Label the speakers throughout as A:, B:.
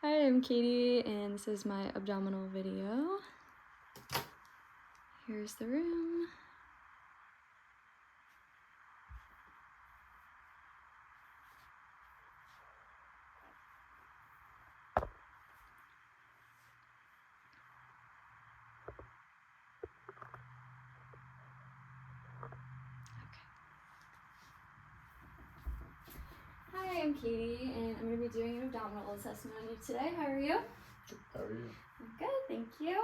A: Hi, I'm Katie, and this is my abdominal video. Here's the room. Hi, I'm Katie, and I'm going to be doing an abdominal assessment on you today. How are you?
B: How are you?
A: I'm good, thank you.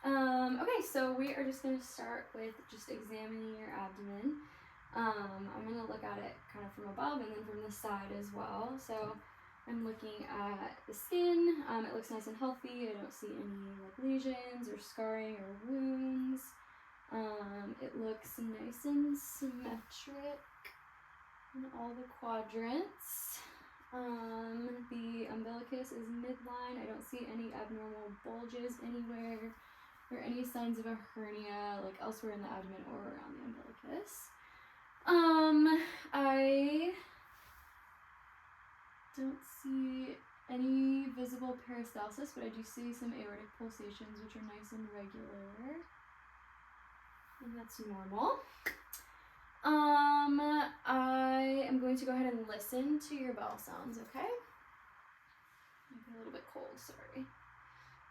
A: Okay, so we are just going to start with just examining your abdomen. I'm going to look at it kind of from above and then from the side as well. So I'm looking at the skin. It looks nice and healthy. I don't see any like lesions or scarring or wounds. It looks nice and symmetric in all the quadrants. The umbilicus is midline. I don't see any abnormal bulges anywhere or any signs of a hernia like elsewhere in the abdomen or around the umbilicus. I don't see any visible peristalsis, but I do see some aortic pulsations, which are nice and regular, and that's normal. I am going to go ahead and listen to your bowel sounds, okay? Might be a little bit cold, sorry.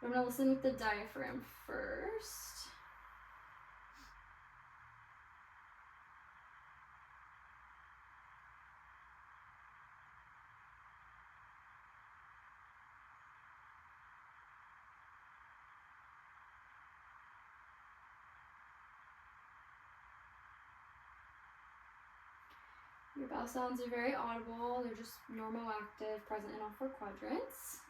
A: I'm gonna listen with the diaphragm first. Your bowel sounds are very audible. They're just normal active, present in all four quadrants.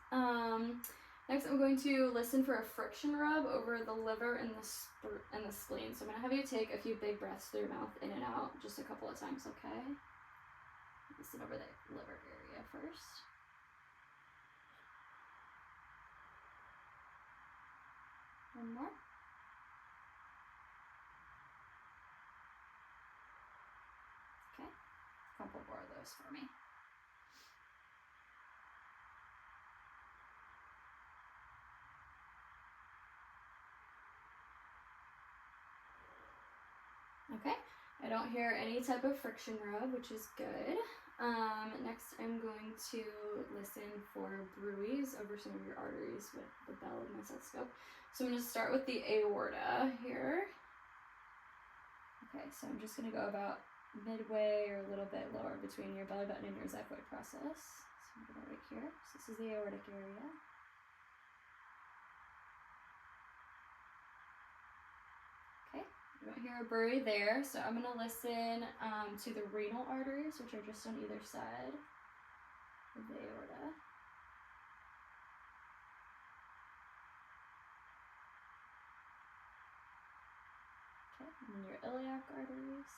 A: Next, I'm going to listen for a friction rub over the liver and the spleen. So I'm gonna have you take a few big breaths through your mouth, in and out, just a couple of times, okay? Listen over the liver area first. One more. Okay, a couple more of those for me. Okay, I don't hear any type of friction rub, which is good. Next, I'm going to listen for bruits over some of your arteries with the bell of my stethoscope. So I'm going to start with the aorta here. Okay, so I'm just going to go about midway or a little bit lower between your belly button and your xiphoid process. So I'm going to go right here. So this is the aortic area. I don't hear a bruit there, so I'm going to listen to the renal arteries, which are just on either side of the aorta. Okay, and then your iliac arteries.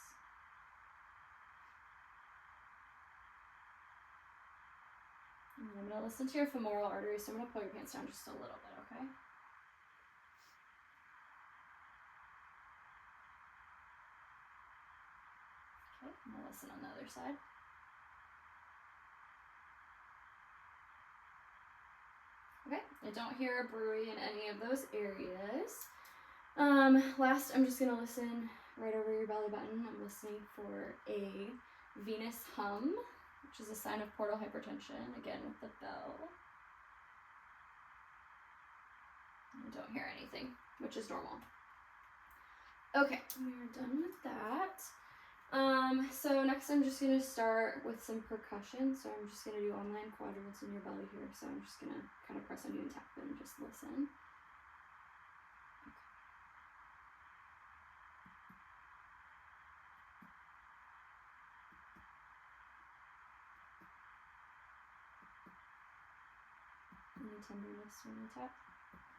A: And then I'm going to listen to your femoral arteries, so I'm going to pull your pants down just a little bit, okay? Okay, and I'll listen on the other side. Okay, I don't hear a bruit in any of those areas. Last, I'm just gonna listen right over your belly button. I'm listening for a venous hum, which is a sign of portal hypertension, again with the bell. I don't hear anything, which is normal. Okay, we're done with that. So next I'm just going to start with some percussion. So I'm just going to do all 9 quadrants in your belly here. So I'm just going to kind of press on you and tap them, just listen. Okay. Any tenderness when you tap?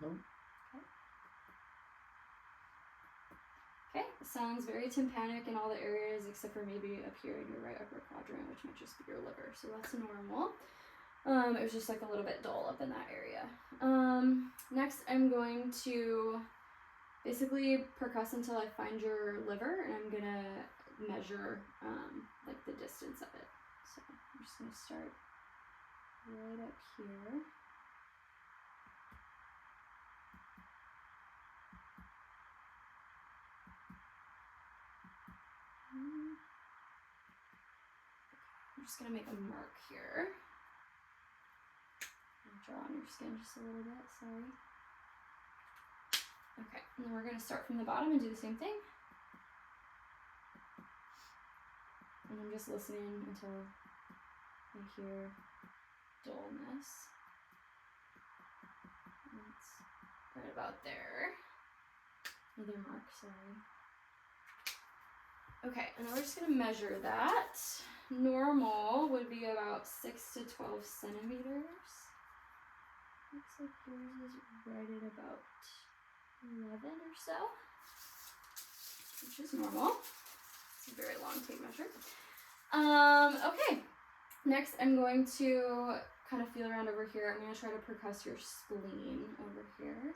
B: No.
A: Okay. Okay, it sounds very tympanic in all the areas except for maybe up here in your right upper quadrant, which might just be your liver, so that's normal. It was just like a little bit dull up in that area. Next, I'm going to basically percuss until I find your liver, and I'm gonna measure like the distance of it. So I'm just gonna start right up here. just gonna make a mark here. Draw on your skin just a little bit, sorry. Okay, and then we're gonna start from the bottom and do the same thing. And I'm just listening until I hear dullness. That's right about there. Another mark, sorry. Okay, and we're just gonna measure that. Normal would be about 6 to 12 centimeters. Looks like yours is right at about 11 or so, which is normal. It's a very long tape measure. Okay, next I'm going to kind of feel around over here. I'm going to try to percuss your spleen over here.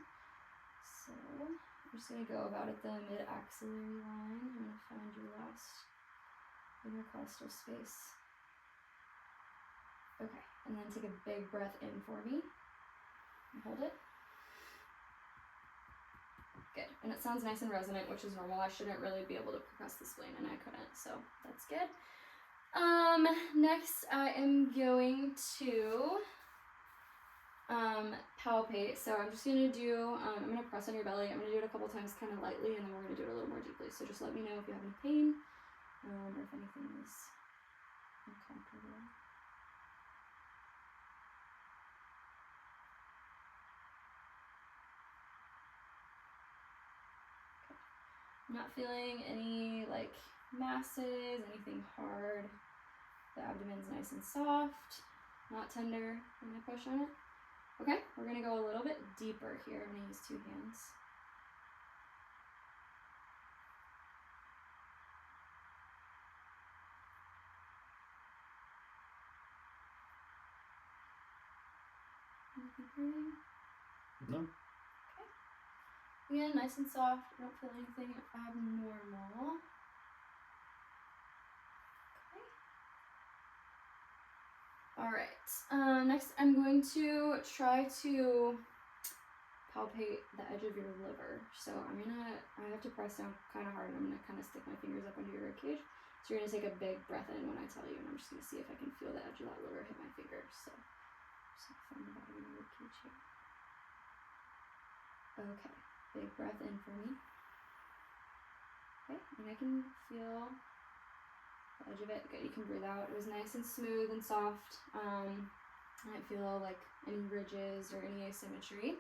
A: So I'm just going to go about at the mid-axillary line. I'm going to find your last intercostal space. Okay, and then take a big breath in for me. Hold it. Good. And it sounds nice and resonant, which is normal. I shouldn't really be able to percuss the spleen, and I couldn't, so that's good. Next I am going to palpate. So I'm just going to do, I'm going to press on your belly. I'm going to do it a couple times kind of lightly, and then we're going to do it a little more deeply. So just let me know if you have any pain, or if anything is uncomfortable. I'm not feeling any like masses, anything hard. The abdomen's nice and soft, not tender when I push on it. Okay, we're gonna go a little bit deeper here. I'm gonna use 2 hands. Anything hurting?
B: No.
A: Okay. Again, nice and soft. I don't feel anything abnormal. Alright, next I'm going to try to palpate the edge of your liver. So I have to press down kind of hard, and I'm going to kind of stick my fingers up under your ribcage. So you're going to take a big breath in when I tell you, and I'm just going to see if I can feel the edge of that liver hit my fingers. So just find the bottom of your ribcage here. Okay, big breath in for me. Okay, and I can feel the edge of it. Good, you can breathe out. It was nice and smooth and soft. I didn't feel like any ridges or any asymmetry.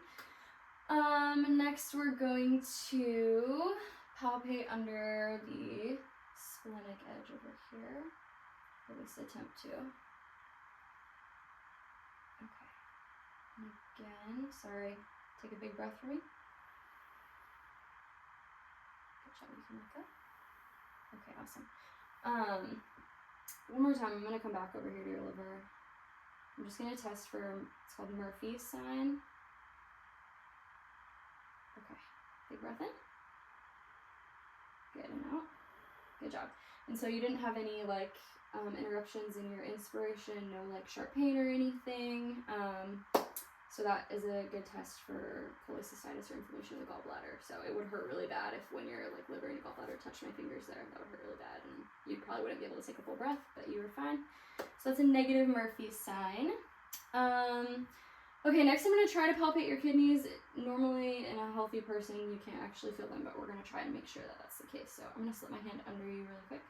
A: Next we're going to palpate under the splenic edge over here. Or at least attempt to. Okay. And again, sorry, take a big breath for me. Good job, you can look up. Okay, awesome. One more time, I'm gonna come back over here to your liver. I'm just gonna test for, it's called Murphy's sign. Okay, big breath in. Good, and out. Good job. And so you didn't have any like interruptions in your inspiration, no like sharp pain or anything. So that is a good test for cholecystitis or inflammation of the gallbladder. So it would hurt really bad if when your like liver and gallbladder touched my fingers there, that would hurt really bad, and you probably wouldn't be able to take a full breath, but you were fine. So that's a negative Murphy sign. Okay, next I'm going to try to palpate your kidneys. Normally in a healthy person you can't actually feel them, but we're going to try and make sure that that's the case. So I'm going to slip my hand under you really quick,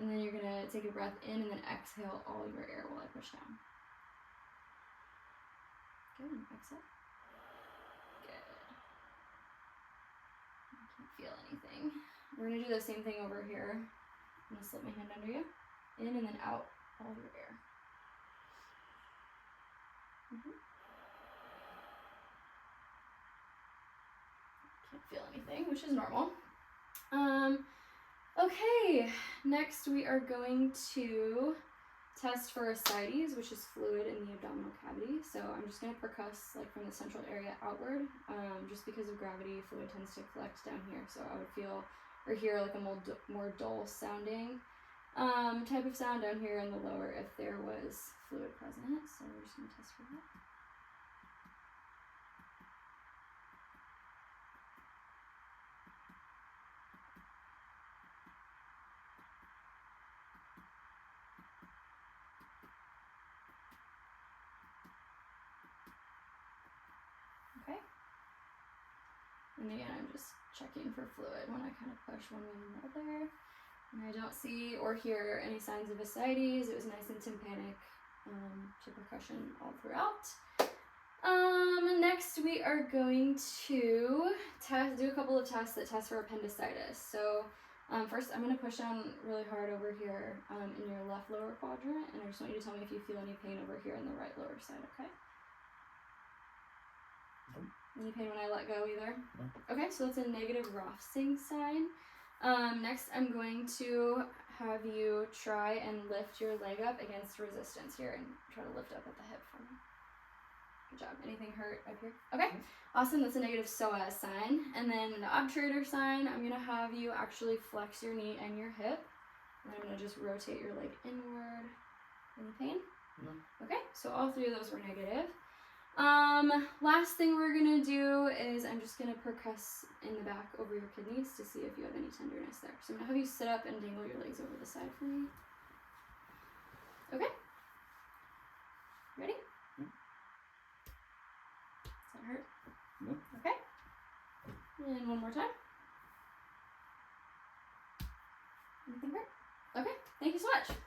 A: and then you're going to take a breath in and then exhale all your air while I push down. Good, and exhale. Good. I can't feel anything. We're going to do the same thing over here. I'm going to slip my hand under you, in and then out all your air. Can't feel anything, which is normal. Okay, next we are going to test for ascites, which is fluid in the abdominal cavity. So I'm just going to percuss like from the central area outward. Just because of gravity, fluid tends to collect down here. So I would feel or hear like a more dull sounding type of sound down here in the lower if there was fluid present. So we're just going to test for that. Okay. And again, I'm just checking for fluid when I kind of push one way or another. And I don't see or hear any signs of ascites. It was nice and tympanic to percussion all throughout. Next we are going to do a couple of tests that test for appendicitis. So first I'm going to push down really hard over here in your left lower quadrant, and I just want you to tell me if you feel any pain over here in the right lower side, okay?
B: Nope.
A: Any pain when I let go either?
B: No.
A: Okay, so that's a negative Rothsing sign. Next I'm going to have you try and lift your leg up against resistance here and try to lift up at the hip for me. Good job. Anything hurt up here? Okay, awesome. That's a negative psoas sign. And then the obturator sign, I'm going to have you actually flex your knee and your hip. And I'm going to just rotate your leg inward. Any pain?
B: No.
A: Okay, so all three of those were negative. Last thing we're going to do is I'm just going to percuss in the back over your kidneys to see if you have any tenderness there. So I'm going to have you sit up and dangle your legs over the side for me. Okay. Ready? Does that hurt?
B: No.
A: Okay. And one more time. Anything hurt? Okay. Thank you so much.